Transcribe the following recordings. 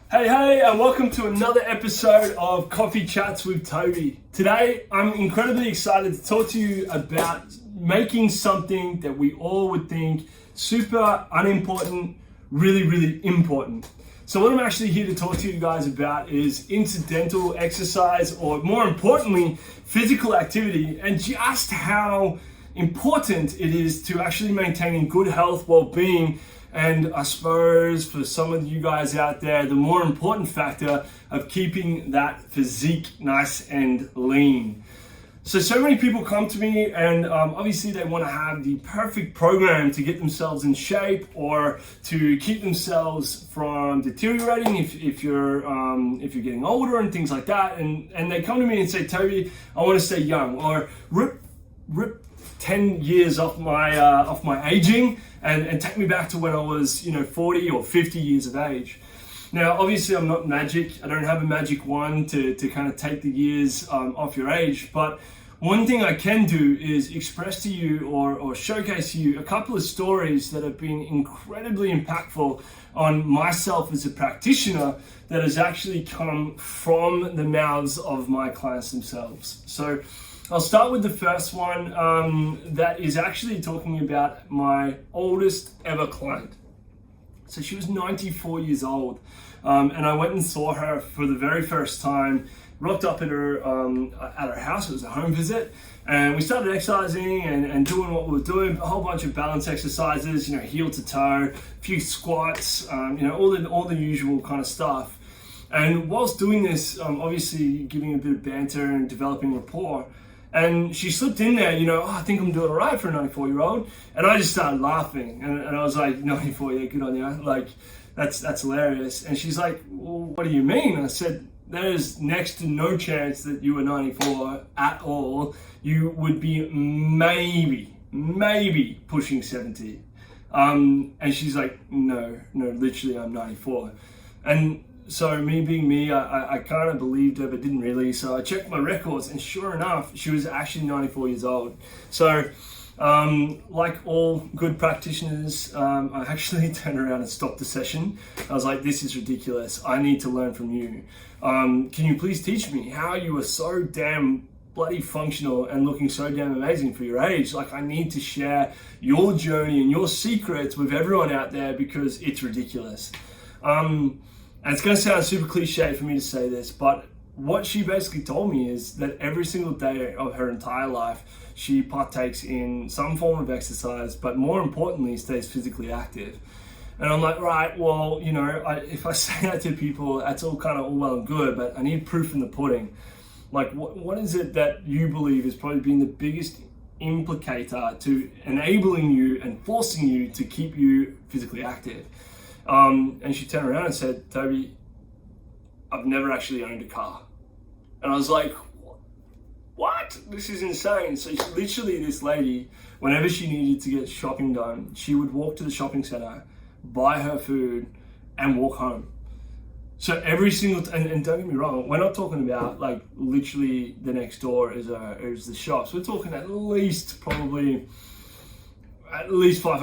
Hey, and welcome to another episode of Coffee Chats with Toby. Today, I'm incredibly excited to talk to you about making something that we all would think super unimportant, really important. So what I'm actually here to talk to you guys about is incidental exercise, or more importantly, physical activity, and just how important it is to actually maintaining good health, well-being, and I suppose for some of you guys out there, the more important factor of keeping that physique nice and lean. So many people come to me and obviously they want to have the perfect program to get themselves in shape or to keep themselves from deteriorating if you're getting older and things like that. And they come to me and say, Toby, I want to stay young, or rip 10 years off my aging and take me back to when I was 40 or 50 years of age. Now obviously I'm not magic, I don't have a magic wand to kind of take the years off your age, but one thing I can do is express to you or showcase to you a couple of stories that have been incredibly impactful on myself as a practitioner that has actually come from the mouths of my clients themselves. So I'll start with the first one that is actually talking about my oldest ever client. So she was 94 years old, and I went and saw her for the very first time, rocked up at her house. It was a home visit, and we started exercising and doing what we were doing, a whole bunch of balance exercises, heel to toe, a few squats, all the usual kind of stuff. And whilst doing this, obviously giving a bit of banter and developing rapport, and she slipped in there, I think I'm doing all right for a 94-year-old. And I just started laughing. And I was like, 94, yeah, good on you. Like, that's hilarious. And she's like, well, what do you mean? And I said, there's next to no chance that you were 94 at all. You would be maybe pushing 70. And she's like, no, literally I'm 94. And so me being me, I kind of believed her, but didn't really. So I checked my records, and sure enough, she was actually 94 years old. So like all good practitioners, I actually turned around and stopped the session. I was like, this is ridiculous. I need to learn from you. Can you please teach me how you are so damn bloody functional and looking so damn amazing for your age? Like, I need to share your journey and your secrets with everyone out there because it's ridiculous. And it's going to sound super cliche for me to say this, but what she basically told me is that every single day of her entire life, she partakes in some form of exercise, but more importantly, stays physically active. And I'm like, right, well, if I say that to people, that's all well and good, but I need proof in the pudding. Like, what is it that you believe has probably been the biggest implicator to enabling you and forcing you to keep you physically active? And she turned around and said, Toby, I've never actually owned a car. And I was like, what? This is insane. So literally this lady, whenever she needed to get shopping done, she would walk to the shopping center, buy her food, and walk home. So every single, and don't get me wrong, we're not talking about like literally the next door is the shops. We're talking at least 500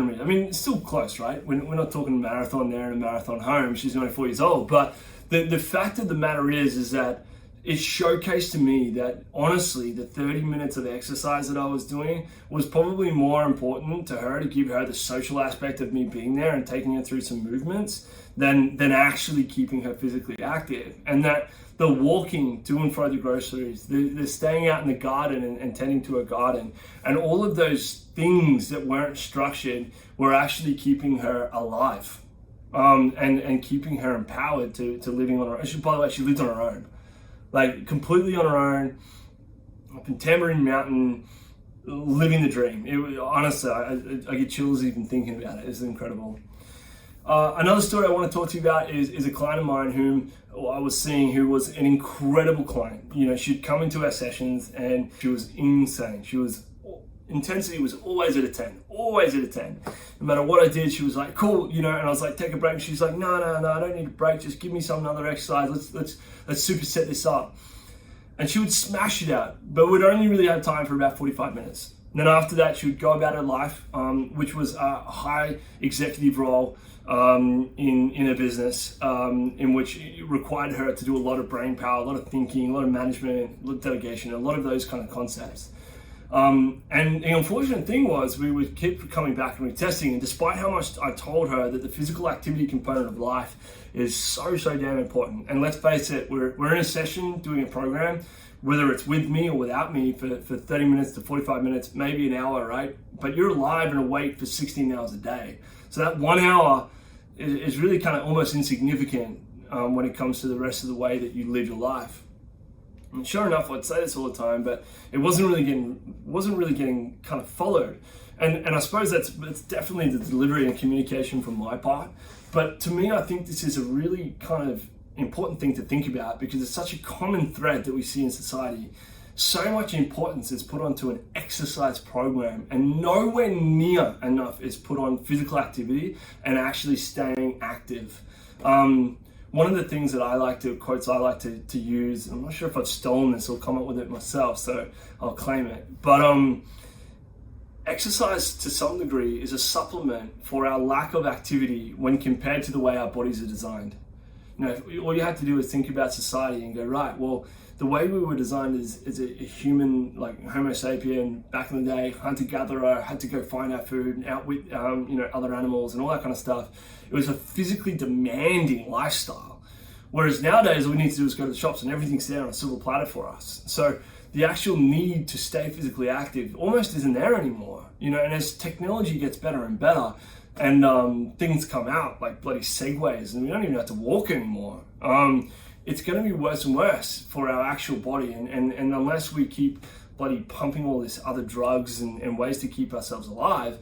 meters. I mean, it's still close, right? We're not talking marathon there and a marathon home. She's 94 years old. But the fact of the matter is that it showcased to me that honestly, the 30 minutes of exercise that I was doing was probably more important to her to give her the social aspect of me being there and taking her through some movements than actually keeping her physically active. And that the walking to and fro the groceries, the staying out in the garden and tending to a garden, and all of those things that weren't structured were actually keeping her alive, and keeping her empowered to living on her own. By the way, she lived on her own, like completely on her own, up in Tamarind Mountain, living the dream. It was, honestly, I get chills even thinking about it. It's incredible. Another story I want to talk to you about is a client of mine whom I was seeing, who was an incredible client. She'd come into our sessions and she was insane. Intensity was always at a 10. No matter what I did, she was like, cool, and I was like, take a break. She's like, no, I don't need a break. Just give me some other exercise. Let's superset this up. And she would smash it out, but we'd only really have time for about 45 minutes. And then after that, she would go about her life, which was a high executive role in a business, in which it required her to do a lot of brain power, a lot of thinking, a lot of management, a lot of delegation, a lot of those kind of concepts. And the unfortunate thing was we would keep coming back and retesting, and despite how much I told her that the physical activity component of life is so damn important, and let's face it, we're in a session doing a program, whether it's with me or without me, for 30 minutes to 45 minutes, maybe an hour, right? But you're alive and awake for 16 hours a day. So that 1 hour is really kind of almost insignificant when it comes to the rest of the way that you live your life. And sure enough, I'd say this all the time, but it wasn't really getting kind of followed. And I suppose it's definitely the delivery and communication from my part. But to me, I think this is a really kind of important thing to think about, because it's such a common thread that we see in society. So much importance is put onto an exercise program, and nowhere near enough is put on physical activity and actually staying active. One of the things that quotes I like to use, I'm not sure if I've stolen this or come up with it myself, so I'll claim it. But exercise to some degree is a supplement for our lack of activity when compared to the way our bodies are designed. You know, all you have to do is think about society and go, right, well, the way we were designed is a human, like Homo sapien, back in the day, hunter-gatherer, had to go find our food out with other animals and all that kind of stuff. It was a physically demanding lifestyle. Whereas nowadays, all we need to do is go to the shops and everything's there on a silver platter for us. So the actual need to stay physically active almost isn't there anymore. You know, and as technology gets better and better, and things come out like bloody segways, and we don't even have to walk anymore. It's going to be worse and worse for our actual body, and unless we keep bloody pumping all this other drugs and ways to keep ourselves alive,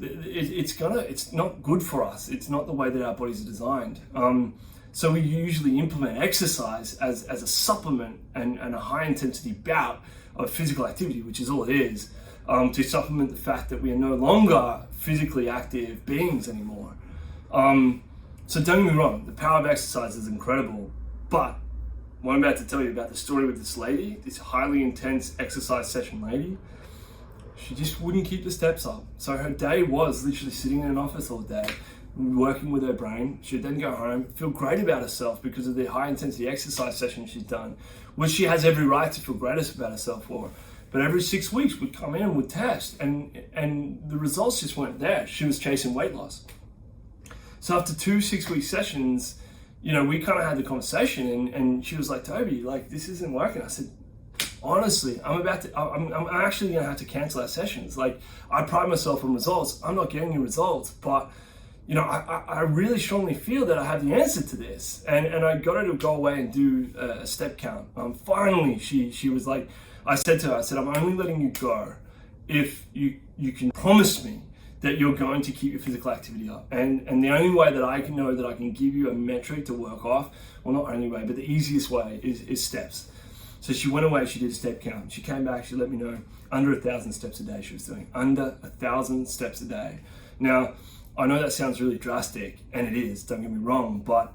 it's not good for us. It's not the way that our bodies are designed. So we usually implement exercise as a supplement and a high intensity bout of physical activity, which is all it is, to supplement the fact that we are no longer physically active beings anymore. So don't get me wrong, the power of exercise is incredible, but what I'm about to tell you about the story with this lady, this highly intense exercise session lady, she just wouldn't keep the steps up. So her day was literally sitting in an office all day, working with her brain. She'd then go home, feel great about herself because of the high intensity exercise session she's done, which she has every right to feel great about herself for. But every 6 weeks we'd come in and we'd test, and the results just weren't there. She was chasing weight loss. So after 2 6-week sessions, you know, we kind of had the conversation, and she was like, Toby, like, this isn't working. I said, honestly, I'm actually gonna have to cancel our sessions. Like, I pride myself on results. I'm not getting any results, but you know, I really strongly feel that I have the answer to this. And I got her to go away and do a step count. Finally, she was like, I said to her, I'm only letting you go if you can promise me that you're going to keep your physical activity up. And the only way that I can know that I can give you a metric to work off, well, not only way, but the easiest way is steps. So she went away, she did a step count. She came back, she let me know under 1,000 steps a day she was doing. Under 1,000 steps a day. Now, I know that sounds really drastic, and it is, don't get me wrong, but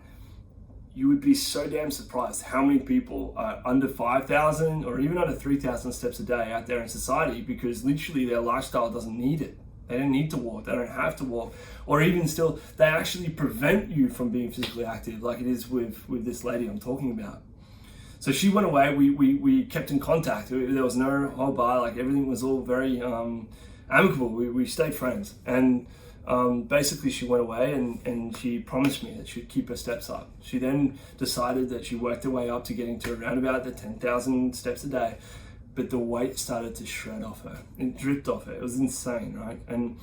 you would be so damn surprised how many people are under 5,000 or even under 3,000 steps a day out there in society, because literally their lifestyle doesn't need it. They don't need to walk, they don't have to walk, or even still, they actually prevent you from being physically active, like it is with this lady I'm talking about. So she went away, we kept in contact, there was no hold bar, like everything was all very amicable, we stayed friends. And basically she went away and she promised me that she'd keep her steps up. She then decided that she worked her way up to getting to around about the 10,000 steps a day, but the weight started to shred off her. It dripped off her. It was insane, right? And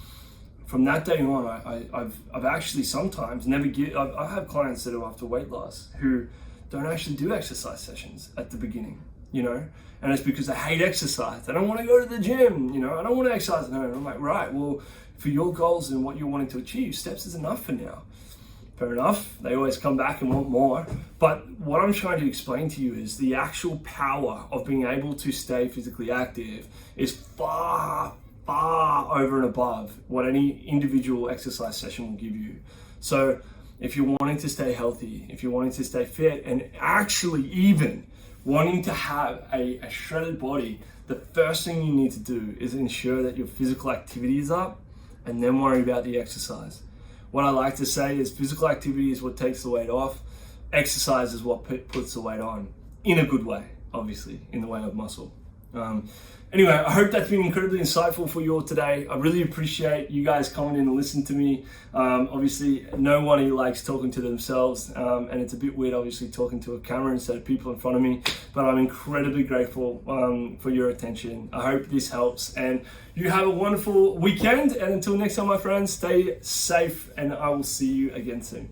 from that day on, I've actually sometimes I have clients that are after weight loss who don't actually do exercise sessions at the beginning, you know? And it's because they hate exercise. They don't want to go to the gym, you know? I don't want to exercise at home. I'm like, right, well, for your goals and what you're wanting to achieve, steps is enough for now. Fair enough, they always come back and want more. But what I'm trying to explain to you is the actual power of being able to stay physically active is far, far over and above what any individual exercise session will give you. So if you're wanting to stay healthy, if you're wanting to stay fit, and actually even wanting to have a shredded body, the first thing you need to do is ensure that your physical activity is up and then worry about the exercise. What I like to say is physical activity is what takes the weight off. Exercise is what puts the weight on, in a good way, obviously, in the way of muscle. Anyway, I hope that's been incredibly insightful for you all today. I really appreciate you guys coming in and listening to me. Obviously, no one of you likes talking to themselves, and it's a bit weird, obviously, talking to a camera instead of people in front of me, but I'm incredibly grateful for your attention. I hope this helps, and you have a wonderful weekend, and until next time, my friends, stay safe, and I will see you again soon.